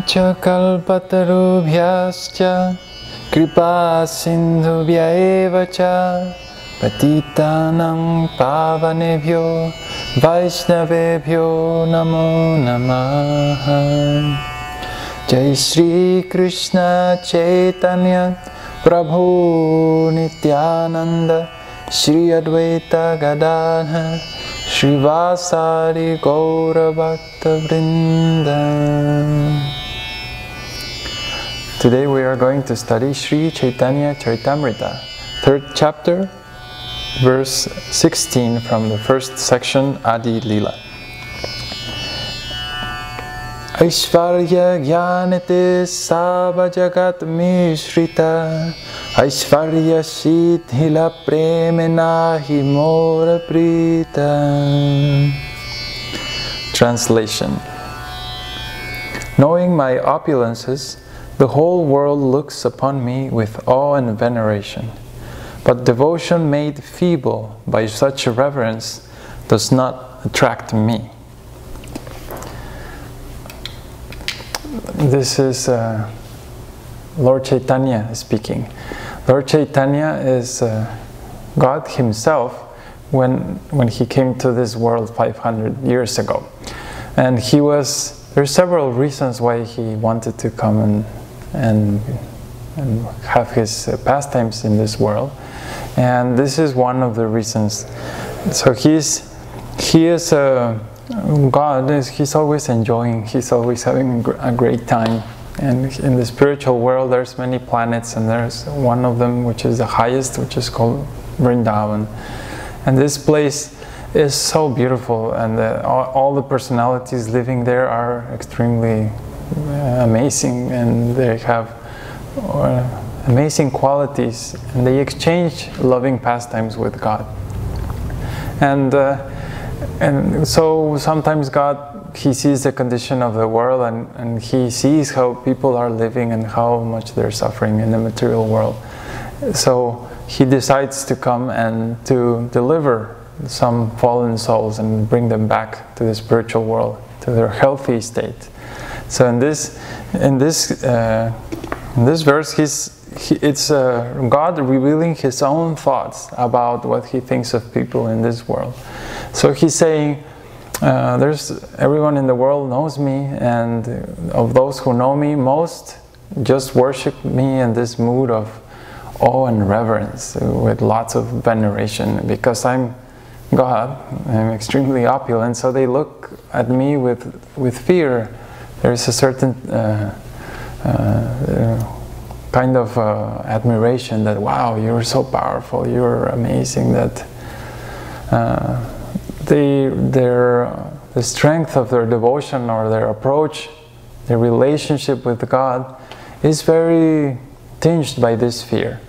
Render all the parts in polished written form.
Vacha kalpatarubhyascha kripa sindhubhya evacha patitanam pavanebhyo vaishnavebhyo namo namaha. Jai Shri Krishna Chaitanya Prabhu Nityananda Shri Advaita Gadadhar Shrivasari Gaura Bhakta Vrinda. Today we are going to study Sri Chaitanya Charitamrita, 3rd chapter, verse 16 from the first section, Adi Lila. Aishvarya Jnanate Sava Jagat Mishrita Aishvarya Siddhila Premena Himora Prita. Translation. Knowing my opulences, the whole world looks upon me with awe and veneration. But devotion made feeble by such a reverence does not attract me. This is Lord Chaitanya speaking. Lord Chaitanya is God himself when he came to this world 500 years ago. And there's several reasons why he wanted to come and have his pastimes in this world. And this is one of the reasons. So he is God, he's always enjoying, he's always having a great time. And in the spiritual world there's many planets, and there's one of them which is the highest, which is called Vrindavan. And this place is so beautiful, and all the personalities living there are extremely amazing, and they have amazing qualities, and they exchange loving pastimes with God. And so sometimes God, he sees the condition of the world, and he sees how people are living and how much they're suffering in the material world. So he decides to come and to deliver some fallen souls and bring them back to the spiritual world, to their healthy state. So in this verse, it's God revealing his own thoughts about what he thinks of people in this world. So he's saying, everyone in the world knows me, and of those who know me, most just worship me in this mood of awe and reverence, with lots of veneration, because I'm God, I'm extremely opulent, so they look at me with fear. There's a certain kind of admiration that, wow, you're so powerful, you're amazing, that the strength of their devotion or their approach, their relationship with God is very tinged by this fear.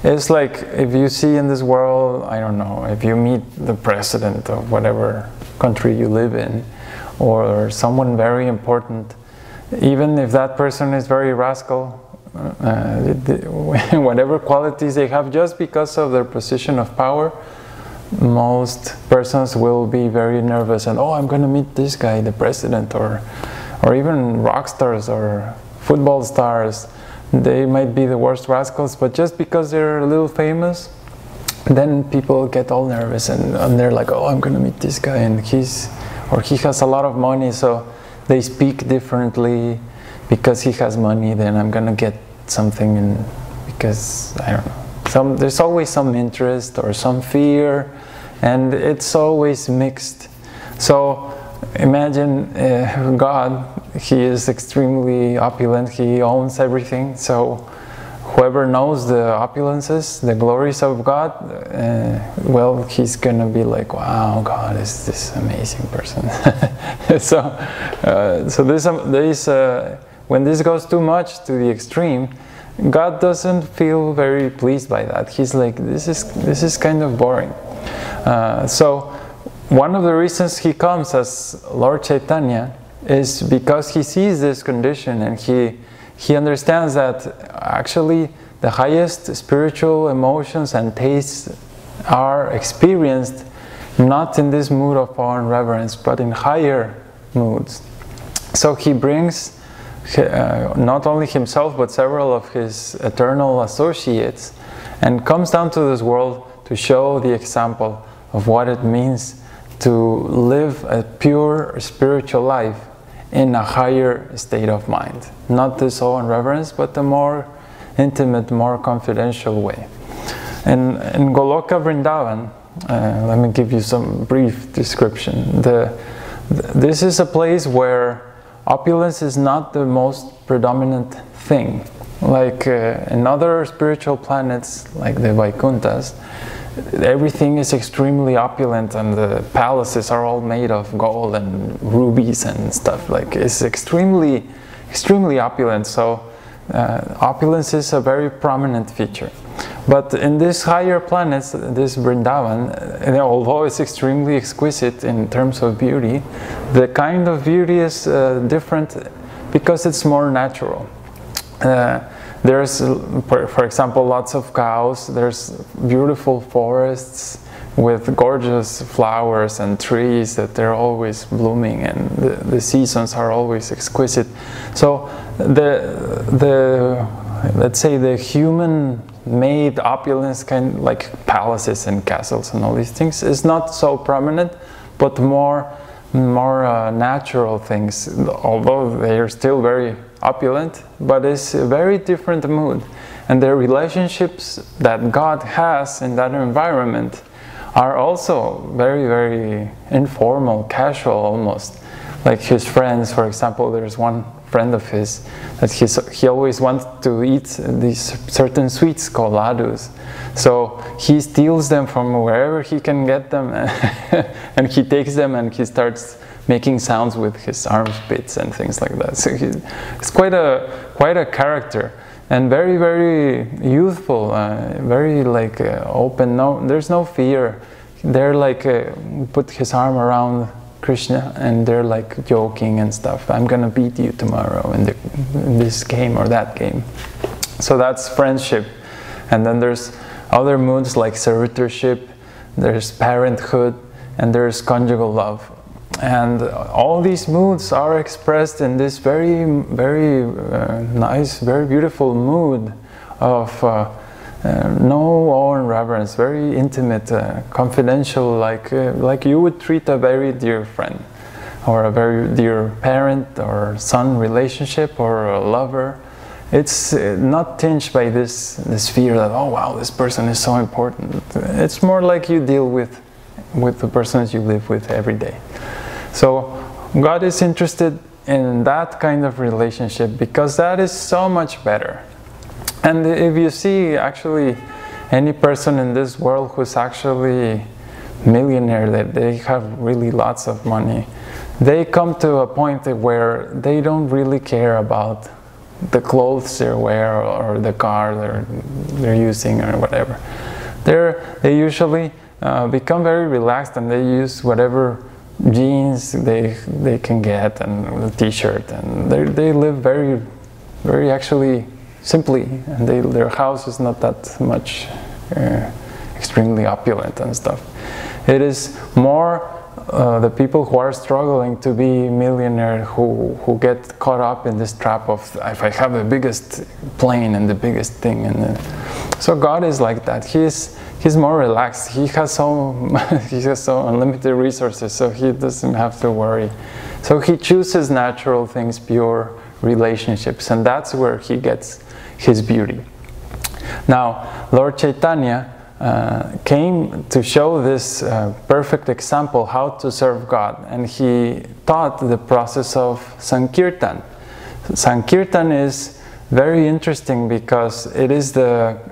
It's like if you see in this world, I don't know, if you meet the president of whatever country you live in, or someone very important, even if that person is very rascal, whatever qualities they have, just because of their position of power, most persons will be very nervous and, oh, I'm going to meet this guy, the president, or even rock stars or football stars. They might be the worst rascals, but just because they're a little famous, then people get all nervous and they're like, oh, I'm going to meet this guy, and he has a lot of money, so they speak differently. Because he has money, then I'm going to get something, because, I don't know, there's always some interest or some fear, and it's always mixed. So imagine God, he is extremely opulent, he owns everything, so whoever knows the opulences, the glories of God, well, he's going to be like, wow, God is this amazing person. When this goes too much to the extreme, God doesn't feel very pleased by that. He's like, this is kind of boring. So one of the reasons he comes as Lord Chaitanya is because he sees this condition, and he understands that actually the highest spiritual emotions and tastes are experienced not in this mood of awe and reverence, but in higher moods. So he brings not only himself but several of his eternal associates, and comes down to this world to show the example of what it means to live a pure spiritual life in a higher state of mind. Not this awe and reverence, but a more intimate, more confidential way. In Goloka Vrindavan, let me give you some brief description. This is a place where opulence is not the most predominant thing. Like in other spiritual planets, like the Vaikunthas, everything is extremely opulent, and the palaces are all made of gold and rubies and stuff. Like, it's extremely opulent. So opulence is a very prominent feature. But in these higher planets, this Vrindavan, although it's extremely exquisite in terms of beauty, the kind of beauty is different because it's more natural. There's, for example, lots of cows. There's beautiful forests with gorgeous flowers and trees that they're always blooming, and the seasons are always exquisite. So let's say the human-made opulence, kind of like palaces and castles and all these things, is not so prominent, but more natural things, although they are still very opulent, but it's a very different mood. And the relationships that God has in that environment are also very, very informal, casual almost. Like his friends, for example, there's one friend of his that he always wants to eat these certain sweets called ladus. So he steals them from wherever he can get them and he takes them and he starts making sounds with his armpits and things like that. So he's quite a character, and very, very youthful, very like open. There's no fear. They're like put his arm around Krishna and they're like joking and stuff. I'm gonna beat you tomorrow in this game or that game. So that's friendship. And then there's other moods like servitorship, there's parenthood, and there's conjugal love. And all these moods are expressed in this very, very nice, very beautiful mood of no awe and reverence, very intimate, confidential, like you would treat a very dear friend, or a very dear parent or son relationship, or a lover. It's not tinged by this fear that, oh wow, this person is so important. It's more like you deal with the persons you live with every day. So God is interested in that kind of relationship because that is so much better. And if you see actually any person in this world who's actually millionaire, that they have really lots of money, they come to a point where they don't really care about the clothes they wear or the car they're using or whatever. They usually become very relaxed, and they use whatever jeans they can get and a t-shirt, and they live very, very actually simply, and their house is not that much extremely opulent and stuff. It is more the people who are struggling to be millionaire who get caught up in this trap of, if I have the biggest plane and the biggest thing, and so God is like that. He's more relaxed. He has so unlimited resources, so he doesn't have to worry. So he chooses natural things, pure relationships, and that's where he gets his beauty. Now, Lord Chaitanya came to show this perfect example how to serve God, and he taught the process of Sankirtan. Sankirtan is very interesting because it is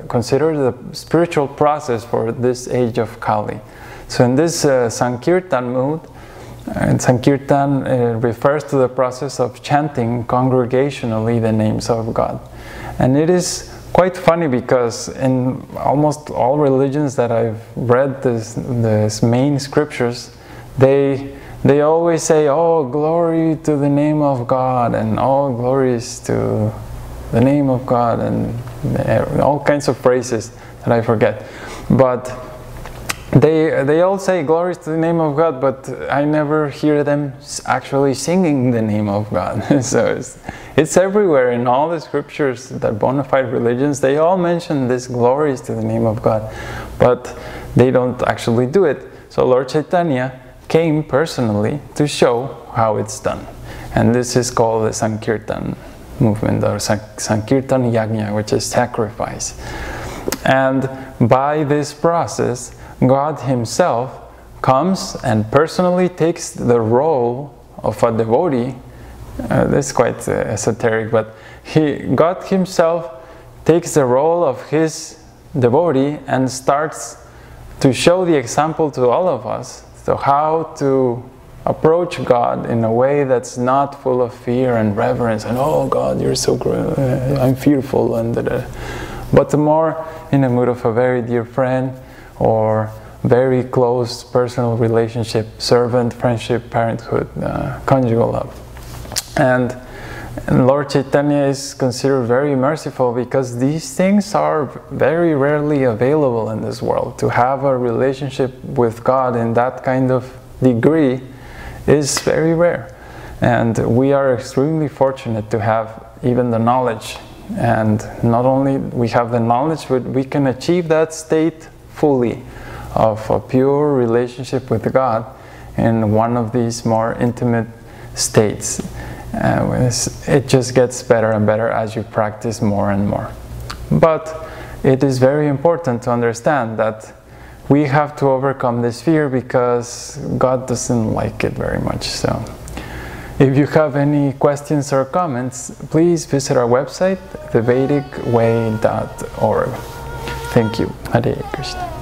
considered the spiritual process for this age of Kali. So in this Sankirtan mood, and Sankirtan refers to the process of chanting congregationally the names of God. And it is quite funny because in almost all religions that I've read, the main scriptures, they always say, oh, glory to the name of God, and all glories to the name of God, and all kinds of phrases that I forget. But they all say glories to the name of God, but I never hear them actually singing the name of God. So it's everywhere in all the scriptures that bona fide religions, they all mention this glories to the name of God, but they don't actually do it. So Lord Chaitanya came personally to show how it's done. And this is called the Sankirtan movement, or Sankirtan Yajna, which is sacrifice. And by this process, God Himself comes and personally takes the role of a devotee. This is quite esoteric, but God Himself takes the role of His devotee and starts to show the example to all of us, so how to approach God in a way that's not full of fear and reverence and, oh God, you're so great, I'm fearful, and but more in a mood of a very dear friend, or very close personal relationship, servant, friendship, parenthood, conjugal love. And Lord Chaitanya is considered very merciful because these things are very rarely available in this world. To have a relationship with God in that kind of degree is very rare. And we are extremely fortunate to have even the knowledge. And not only we have the knowledge, but we can achieve that state fully of a pure relationship with God in one of these more intimate states. It just gets better and better as you practice more and more. But it is very important to understand that we have to overcome this fear because God doesn't like it very much. So if you have any questions or comments, please visit our website, thevedikway.org. Thank you. Hare Krishna.